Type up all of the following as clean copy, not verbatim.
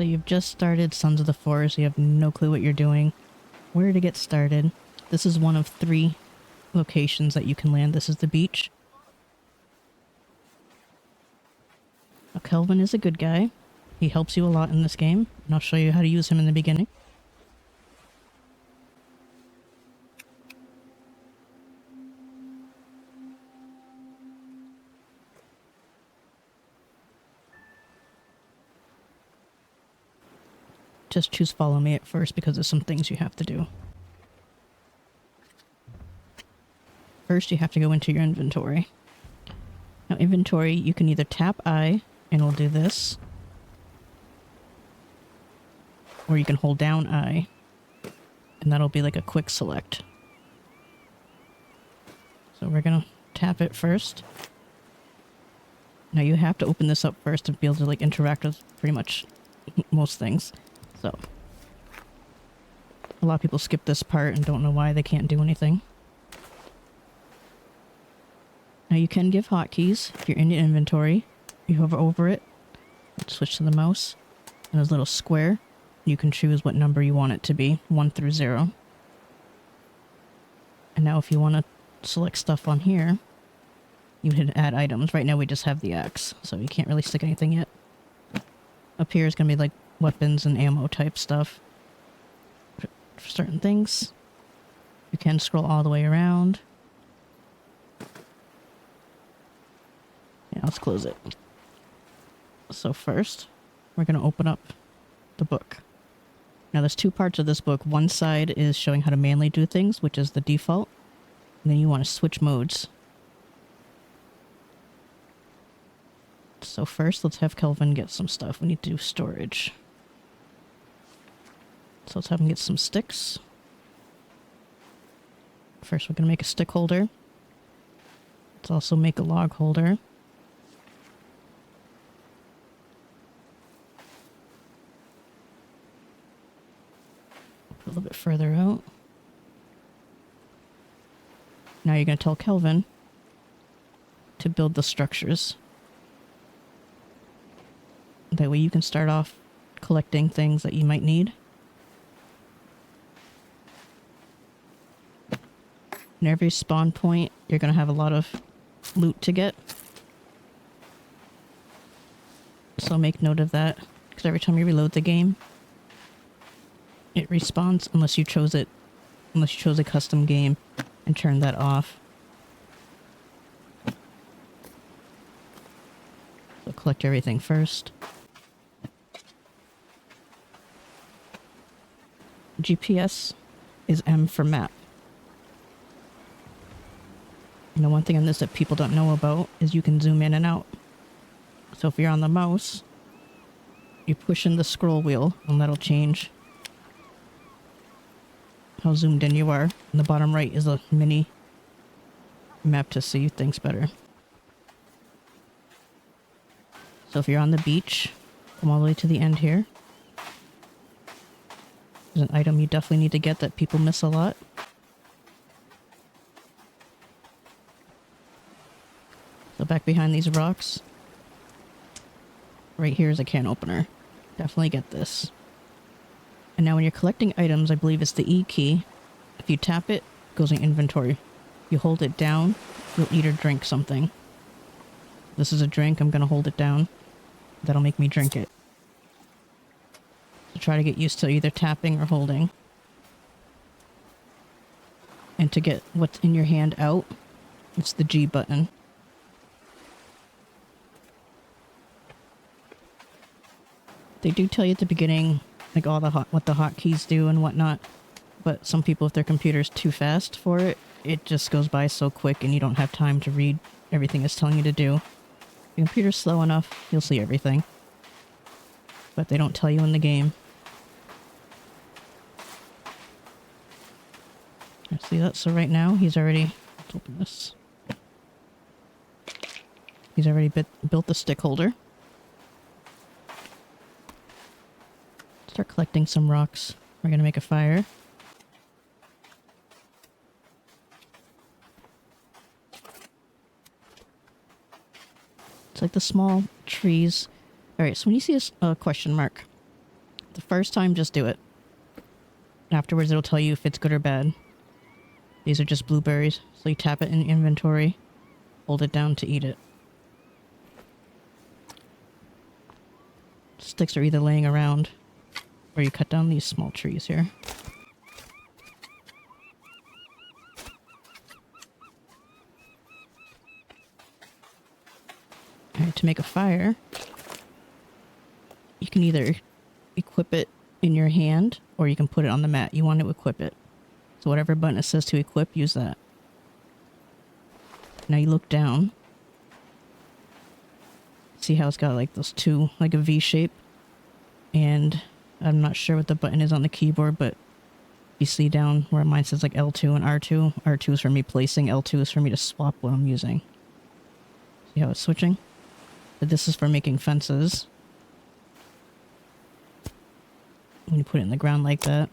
So you've just started Sons of the Forest, you have no clue what you're doing, where to get started. This is one of 3 locations that you can land. This is the beach. Now, Kelvin is a good guy. He helps you a lot in this game, and I'll show you how to use him in the beginning. Just choose follow me at first because there's some things you have to do. First, you have to go into your inventory. Now, inventory, you can either tap I, and it'll do this. Or you can hold down I, and that'll be like a quick select. So we're gonna tap it first. Now you have to open this up first to be able to like interact with pretty much most things. So a lot of people skip this part and don't know why they can't do anything. Now you can give hotkeys if you're in your inventory. You hover over it, switch to the mouse, and there's a little square. You can choose what number you want it to be, 1 through 0. And now if you want to select stuff on here, you hit add items. Right now we just have the axe, so you can't really stick anything yet. Up here is going to be like weapons and ammo type stuff. For certain things, you can scroll all the way around. Yeah, let's close it. So first, we're going to open up the book. Now there's 2 parts of this book. One side is showing how to manually do things, which is the default. And then you want to switch modes. So first, let's have Kelvin get some stuff. We need to do storage. So let's have him get some sticks. First, we're going to make a stick holder. Let's also make a log holder. A little bit further out. Now you're going to tell Kelvin to build the structures. That way you can start off collecting things that you might need. In every spawn point, you're going to have a lot of loot to get. So make note of that, because every time you reload the game, it respawns unless you chose it, unless you chose a custom game and turned that off. So collect everything first. GPS is M for map. You know, one thing on this that people don't know about is you can zoom in and out. So if you're on the mouse, you push in the scroll wheel and that'll change how zoomed in you are. In the bottom right is a mini map to see things better. So if you're on the beach, come all the way to the end here. There's an item you definitely need to get that people miss a lot. So back behind these rocks, right here is a can opener. Definitely get this. And now when you're collecting items, I believe it's the E key. If you tap it, it goes in inventory. You hold it down, you'll eat or drink something. This is a drink, I'm gonna hold it down. That'll make me drink it. So try to get used to either tapping or holding. And to get what's in your hand out, it's the G button. They do tell you at the beginning, like all the what the hotkeys do and whatnot. But some people, if their computer's too fast for it, it just goes by so quick and you don't have time to read everything it's telling you to do. If your computer's slow enough, you'll see everything. But they don't tell you in the game. See that? So right now, he's already... Let's open this. He's already built the stick holder. Start collecting some rocks. We're gonna make a fire. It's like the small trees. Alright, so when you see a question mark, The first time, just do it. Afterwards, it'll tell you if it's good or bad. These are just blueberries, so you tap it in inventory, hold it down to eat it. Sticks are either laying around, or you cut down these small trees here. Alright, to make a fire, you can either equip it in your hand, or you can put it on the mat. You want to equip it. So whatever button it says to equip, use that. Now you look down. See how it's got like those two, like a V shape? And I'm not sure what the button is on the keyboard, but you see down where mine says like L2 and R2. R2 is for me placing, L2 is for me to swap what I'm using. See how it's switching? But this is for making fences. When you put it in the ground like that.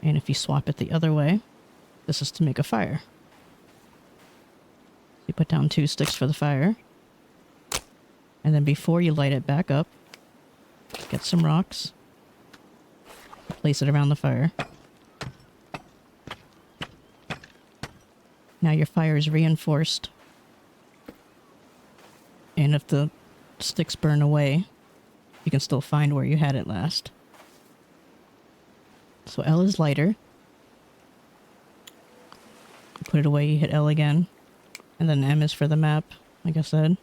And if you swap it the other way, this is to make a fire. You put down 2 sticks for the fire. And then before you light it back up, get some rocks. Place it around the fire. Now your fire is reinforced. And if the sticks burn away, you can still find where you had it last. So L is lighter. Put it away, you hit L again. And then M is for the map, like I said.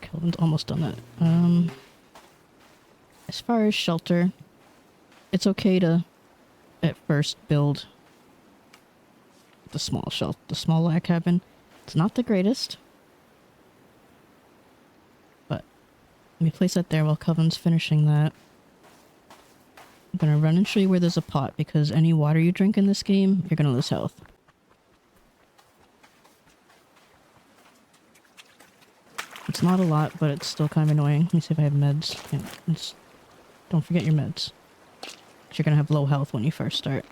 Kelvin's almost done that. As far as shelter, it's okay to at first build the small log cabin. It's not the greatest, but let me place that there while Kelvin's finishing that. I'm gonna run and show you where there's a pot, because any water you drink in this game, you're gonna lose health. It's not a lot, but it's still kind of annoying. Let me see if I have meds. Yeah, don't forget your meds. You're gonna have low health when you first start.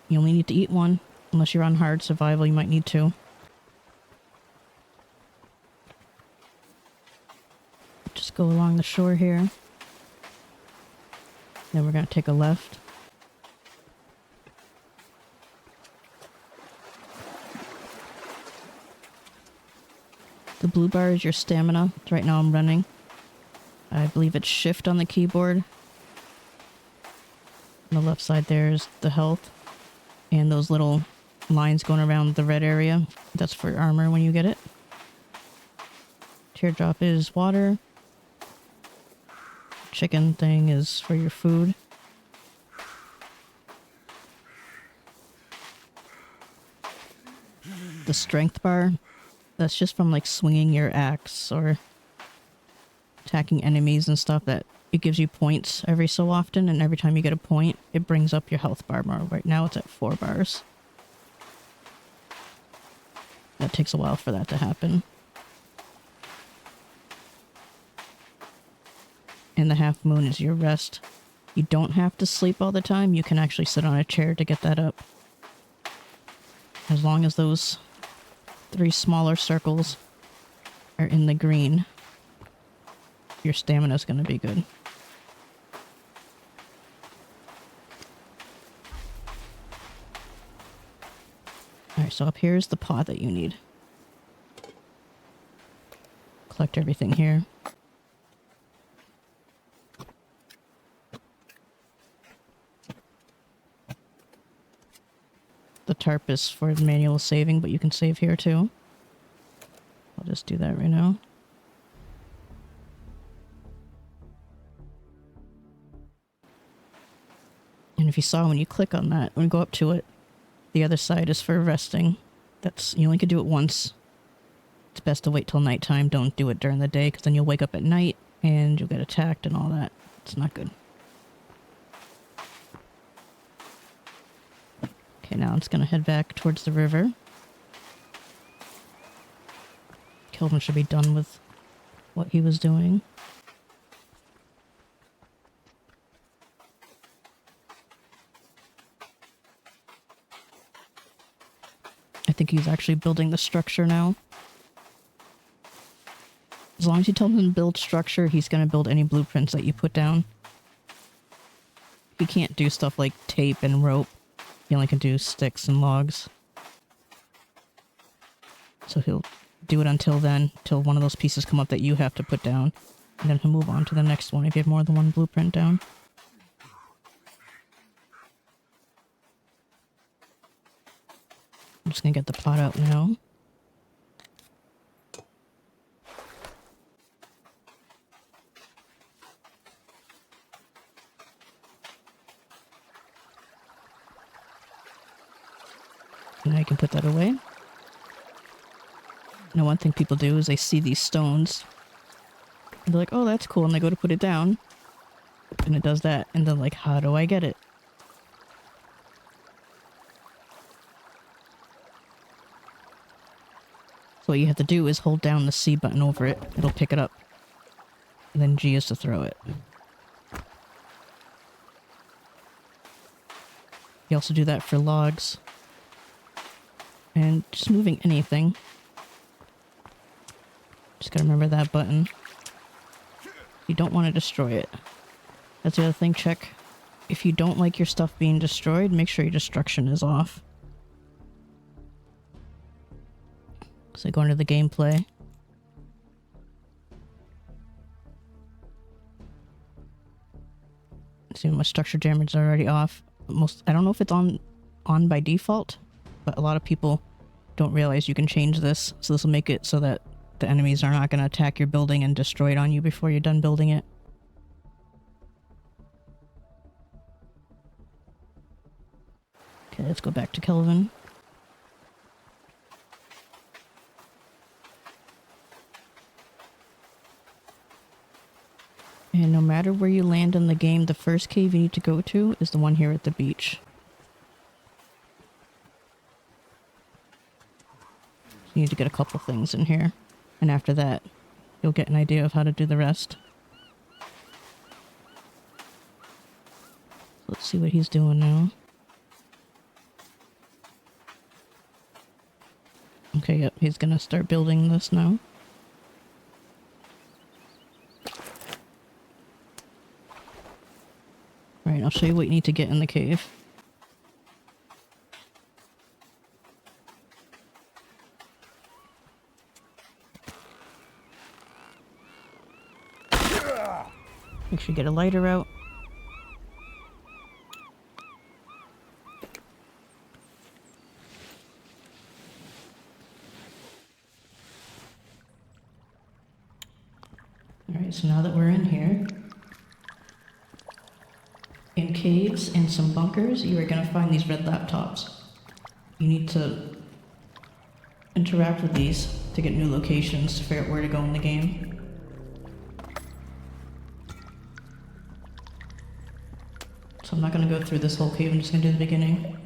You only need to eat one. Unless you're on hard survival, you might need 2. Just go along the shore here. Then we're gonna take a left. The blue bar is your stamina. Right now I'm running. I believe it's shift on the keyboard. On the left side there is the health. And those little lines going around the red area. That's for armor when you get it. Teardrop is water. Chicken thing is for your food. The strength bar, that's just from like swinging your axe or attacking enemies and stuff. That it gives you points every so often, and every time you get a point, it brings up your health bar more. Right now it's at 4 bars. That takes a while for that to happen. And the half moon is your rest. You don't have to sleep all the time. You can actually sit on a chair to get that up. As long as those 3 smaller circles are in the green, your stamina is going to be good. Alright, so up here is the pot that you need. Collect everything here. The tarp is for manual saving, but you can save here too. I'll just do that right now. And if you saw when you click on that, when you go up to it, the other side is for resting. You only can do it once. It's best to wait till nighttime. Don't do it during the day, because then you'll wake up at night and you'll get attacked and all that. It's not good. Okay, now it's gonna head back towards the river. Kelvin should be done with what he was doing. I think he's actually building the structure now. As long as you tell him to build structure, he's going to build any blueprints that you put down. He can't do stuff like tape and rope. He only can do sticks and logs. So he'll do it until then, till one of those pieces come up that you have to put down. And then he'll move on to the next one if you have more than one blueprint down. I'm just gonna get the pot out now. Now you can put that away. Now one thing people do is they see these stones. And they're like, oh, that's cool. And they go to put it down. And it does that. And they're like, how do I get it? So what you have to do is hold down the C button over it. It'll pick it up. And then G is to throw it. You also do that for logs. And just moving anything. Just gotta remember that button. You don't want to destroy it. That's the other thing, check. If you don't like your stuff being destroyed, make sure your destruction is off. So go into the gameplay. See, my structure damage is already off. I don't know if it's on by default, but a lot of people don't realize you can change this. So this will make it so that the enemies are not going to attack your building and destroy it on you before you're done building it. Okay, let's go back to Kelvin. And no matter where you land in the game, the first cave you need to go to is the one here at the beach. You need to get a couple things in here. And after that, you'll get an idea of how to do the rest. Let's see what he's doing now. Okay, yep, he's gonna start building this now. Alright, I'll show you what you need to get in the cave. Make sure you get a lighter out. Alright, so now that we're in here, in caves and some bunkers, you are going to find these red laptops. You need to interact with these to get new locations to figure out where to go in the game. So I'm not going to go through this whole cave, I'm just going to do the beginning.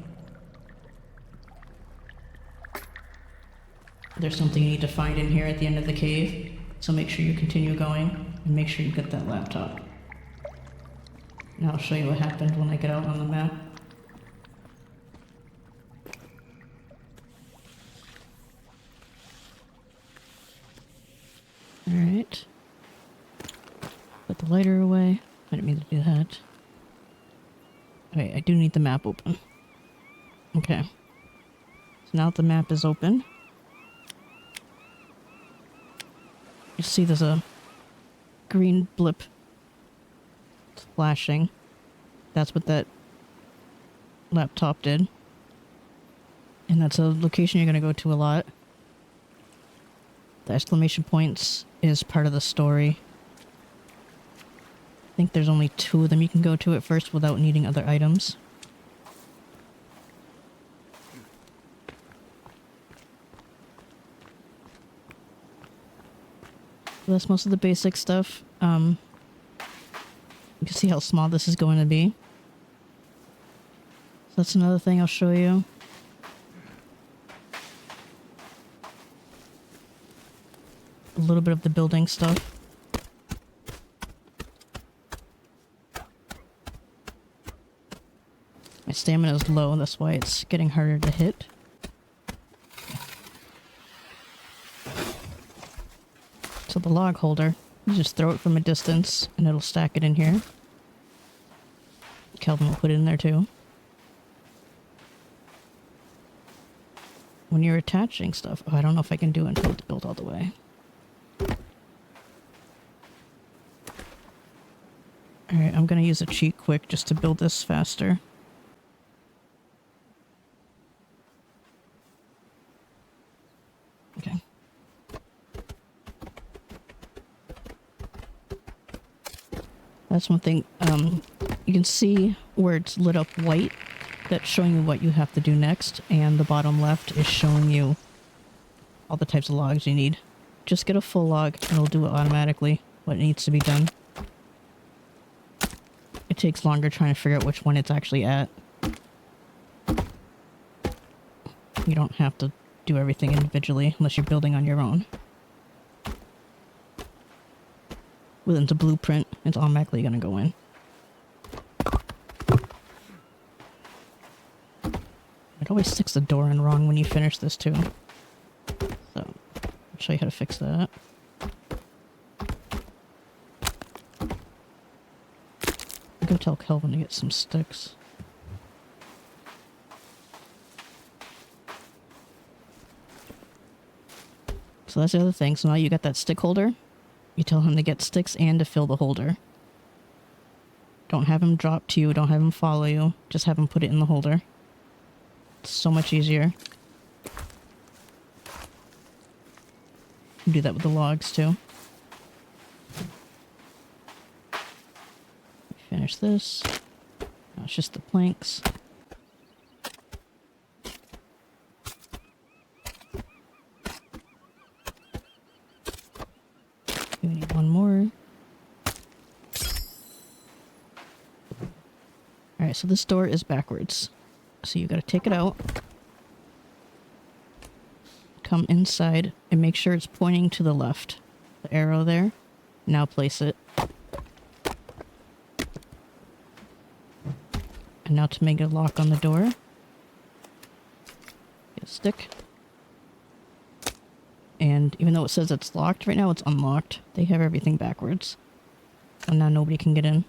There's something you need to find in here at the end of the cave, so make sure you continue going, and make sure you get that laptop. Now I'll show you what happened when I get out on the map. Alright. Put the lighter away. I didn't mean to do that. Wait, I do need the map open. Okay. So now that the map is open, you see there's a green blip flashing. That's what that laptop did. And that's a location you're going to go to a lot. The exclamation points is part of the story. I think there's only 2 of them you can go to at first without needing other items. So that's most of the basic stuff. You can see how small this is going to be. So that's another thing I'll show you. A little bit of the building stuff. My stamina is low, that's why it's getting harder to hit. the log holder. You just throw it from a distance and it'll stack it in here. Kelvin will put it in there too. When you're attaching stuff... Oh, I don't know if I can do it until it's built all the way. Alright, I'm gonna use a cheat quick just to build this faster. Okay. That's one thing. You can see where it's lit up white. That's showing you what you have to do next, and the bottom left is showing you all the types of logs you need. Just get a full log and it'll do it automatically, what needs to be done. It takes longer trying to figure out which one it's actually at. You don't have to do everything individually unless you're building on your own. Within the blueprint, it's automatically going to go in. It always sticks the door in wrong when you finish this too. So, I'll show you how to fix that. I'm gonna tell Kelvin to get some sticks. So that's the other thing. So now you got that stick holder. You tell him to get sticks and to fill the holder. Don't have him drop to you. Don't have him follow you. Just have him put it in the holder. It's so much easier. You can do that with the logs too. Finish this. Now it's just the planks. We need one more. Alright, so this door is backwards. So you gotta take it out. Come inside and make sure it's pointing to the left. The arrow there. Now place it. And now to make a lock on the door. Get a stick. And even though it says it's locked right now, it's unlocked. They have everything backwards. And now nobody can get in.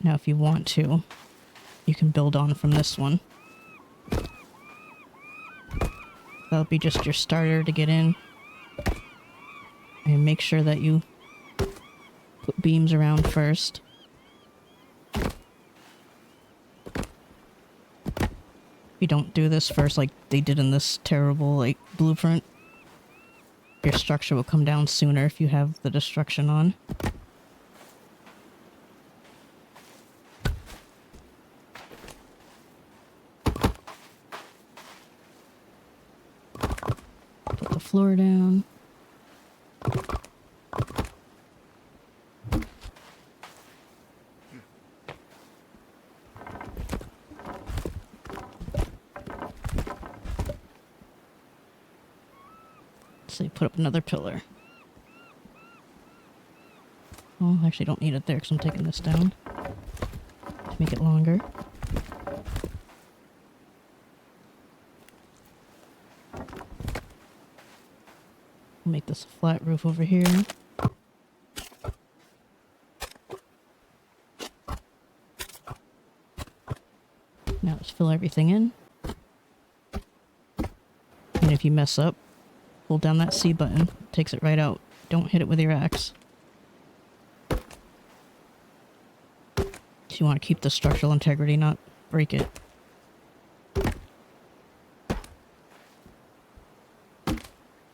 Now if you want to, you can build on from this one. That'll be just your starter to get in. And make sure that you put beams around first. If you don't do this first like they did in this terrible like blueprint, your structure will come down sooner if you have the destruction on. Put the floor down. So you put up another pillar. Oh, I actually don't need it there because I'm taking this down to make it longer. I'll make this a flat roof over here. Now let's fill everything in. And if you mess up, hold down that C button. It takes it right out. Don't hit it with your axe. So you want to keep the structural integrity, not break it.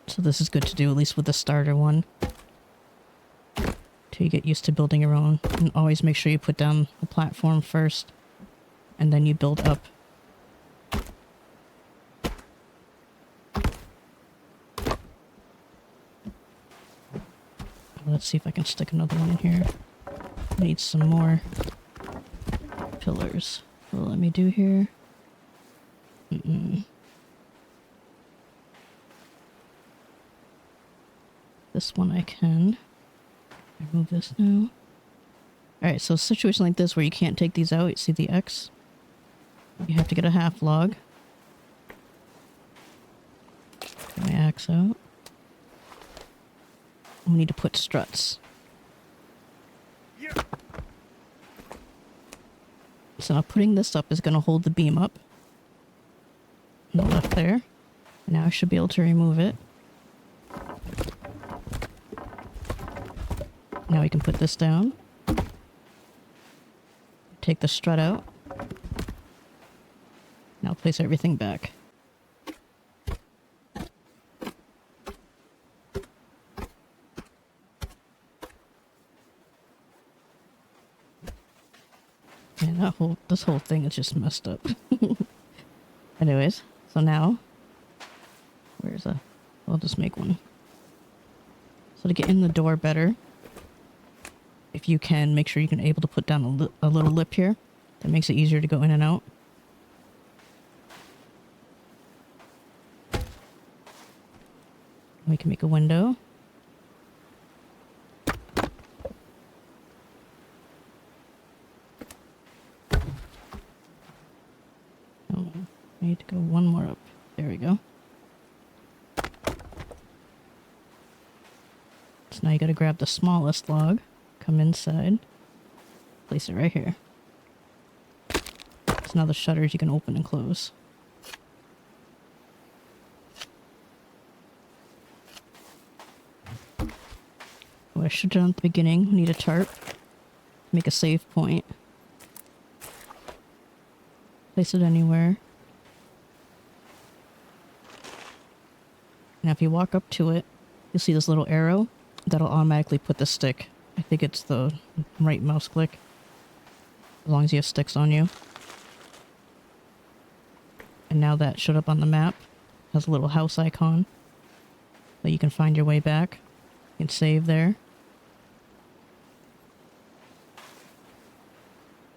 So this is good to do, at least with the starter one. Till you get used to building your own. And always make sure you put down the platform first. And then you build up. Let's see if I can stick another one in here. Need some more pillars. What will let me do here? This one I can. Remove this now. Alright, so a situation like this where you can't take these out, you see the X? You have to get a half log. tracks out. We need to put struts. So now putting this up is going to hold the beam up. No left there. And now I should be able to remove it. Now we can put this down. Take the strut out. Now place everything back. And this whole thing is just messed up. Anyways, so now, I'll just make one. So to get in the door better, if you can, make sure you can able to put down a little lip here. That makes it easier to go in and out. We can make a window. Oh, I need to go one more up. There we go. So now you gotta grab the smallest log, come inside, place it right here. So now the shutters you can open and close. What I should have done at the beginning, we need a tarp, make a save point. Place it anywhere. Now if you walk up to it, you'll see this little arrow. That'll automatically put the stick. I think it's the right mouse click. As long as you have sticks on you. And now that showed up on the map. Has a little house icon. So you can find your way back. You can save there.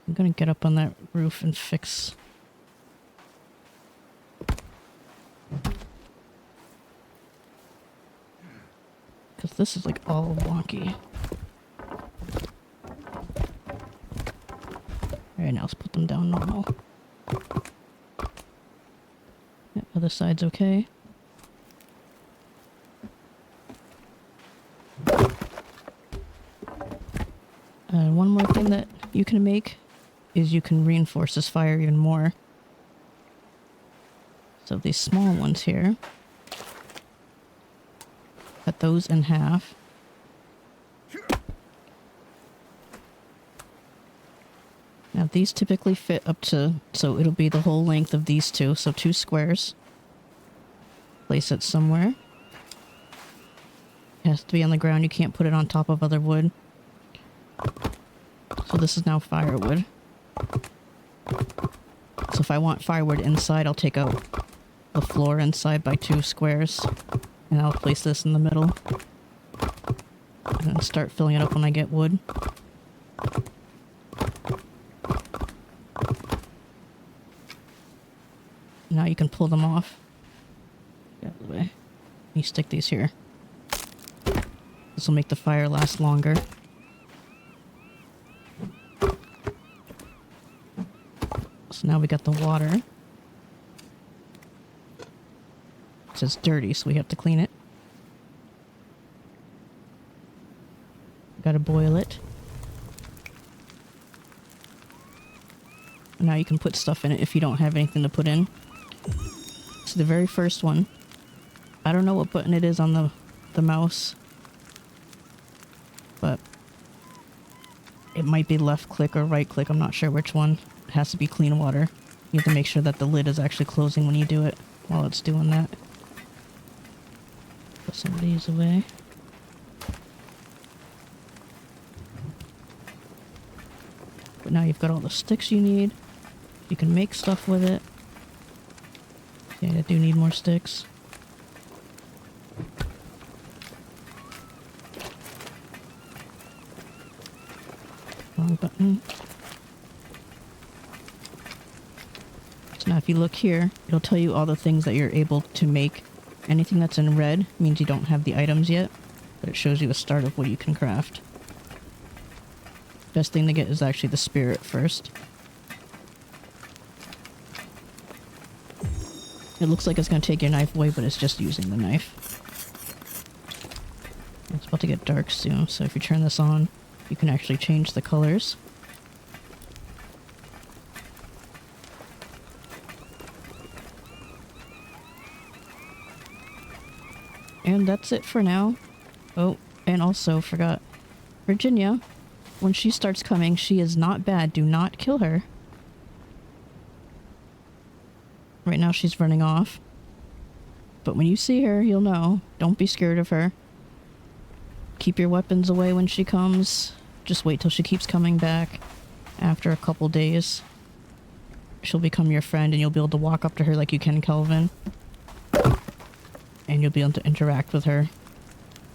I'm gonna get up on that roof and fix... because this is like all wonky. Alright, now let's put them down normal. Yeah, other side's okay. One more thing that you can make is you can reinforce this fire even more. So these small ones here, cut those in half. Now these typically fit up to, so it'll be the whole length of these two, so 2 squares. Place it somewhere. It has to be on the ground, you can't put it on top of other wood. So this is now firewood. So if I want firewood inside, I'll take out the floor inside by 2 squares. And I'll place this in the middle. And then start filling it up when I get wood. Now you can pull them off. Get out of the way. You stick these here. This will make the fire last longer. So now we got the water. It says dirty, so we have to clean it. Gotta boil it. Now you can put stuff in it if you don't have anything to put in. So the very first one, I don't know what button it is on the mouse, but it might be left click or right click, I'm not sure which one. It has to be clean water. You have to make sure that the lid is actually closing when you do it while it's doing that. Put some of these away. But now you've got all the sticks you need. You can make stuff with it. Okay, I do need more sticks. Wrong button. So now if you look here, it'll tell you all the things that you're able to make. Anything that's in red means you don't have the items yet, but it shows you a start of what you can craft. Best thing to get is actually the spirit first. It looks like it's going to take your knife away, but it's just using the knife. It's about to get dark soon, so if you turn this on, you can actually change the colors. And that's it for now. Oh, and also forgot, Virginia, when she starts coming, she is not bad. Do not kill her. Right now she's running off. But when you see her, you'll know. Don't be scared of her. Keep your weapons away when she comes. Just wait till she keeps coming back. After a couple days, she'll become your friend and you'll be able to walk up to her like you can Kelvin. And you'll be able to interact with her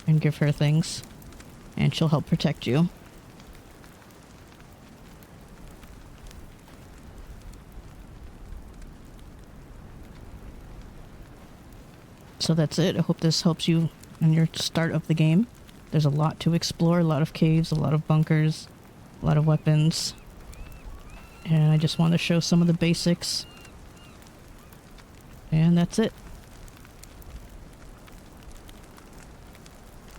and give her things. And she'll help protect you. So that's it. I hope this helps you in your start of the game. There's a lot to explore, a lot of caves, a lot of bunkers, a lot of weapons. And I just want to show some of the basics. And that's it.